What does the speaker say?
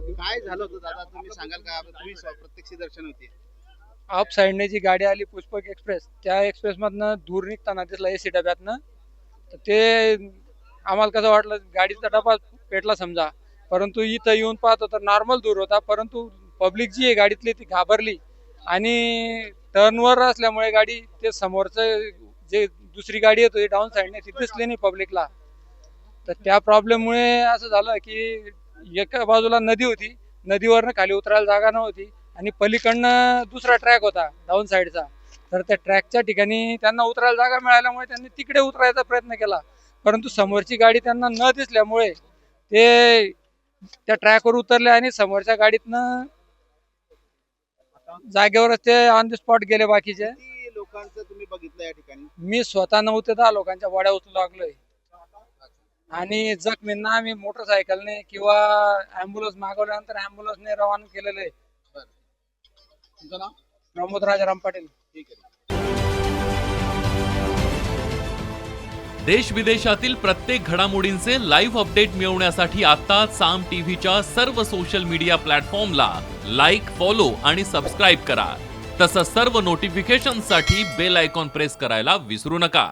काय झालं होतं दादा, तुम्ही सांगाल का? तुम्ही प्रत्यक्ष दर्शन होते. ऑफ साईडने जी गाडी आली पुष्पक एक्सप्रेस, त्या एक्सप्रेस मधनं दूर निघताना दिसला एसी डब्यातनं. तर ते आम्हाला कसं वाटलं गाडीचा डबा पेटला समजा, परंतु इथं येऊन पाहतो तर नॉर्मल दूर होता. परंतु पब्लिक जी आहे गाडीतली ती घाबरली आणि टर्नवर असल्यामुळे गाडी ते समोरचं जे दुसरी गाडी येतो डाऊन साईडने ती दिसली नाही पब्लिकला. तर त्या प्रॉब्लेममुळे असं झालं की एका बाजूला नदी होती, नदीवरनं खाली उतरायला जागा नव्हती आणि पलीकडनं दुसरा ट्रॅक होता डाऊन साईडचा. तर त्या ट्रॅकच्या ठिकाणी त्यांना उतरायला जागा मिळाल्यामुळे त्यांनी तिकडे उतरायचा प्रयत्न केला, परंतु समोरची गाडी त्यांना न दिसल्यामुळे ते त्या ट्रॅकवर उतरले आणि समोरच्या गाडीतनं जागेवरच ते ऑन द स्पॉट गेले बाकीचे. किती लोकांचं तुम्ही बघितलं या ठिकाणी? मी स्वतः 9 ते 10 लोकांच्या बॉड्या उचलू लागलोय आणि जखमींना आम्ही मोटरसायकलने किंवा अँब्युलन्स मागवल्यानंतर अँब्युलन्सने रवाना केलेलं आहे. तुमचं नाव? प्रमोद राजाराम पाटील. ठीक आहे. देश विदेशातील प्रत्येक घडामोडींचे लाईव्ह अपडेट मिळवण्यासाठी आता साम टीव्हीच्या सर्व सोशल मीडिया प्लॅटफॉर्मला लाईक, फॉलो आणि सबस्क्राईब करा. तसंच सर्व नोटिफिकेशनसाठी बेल आयकॉन प्रेस करायला विसरू नका.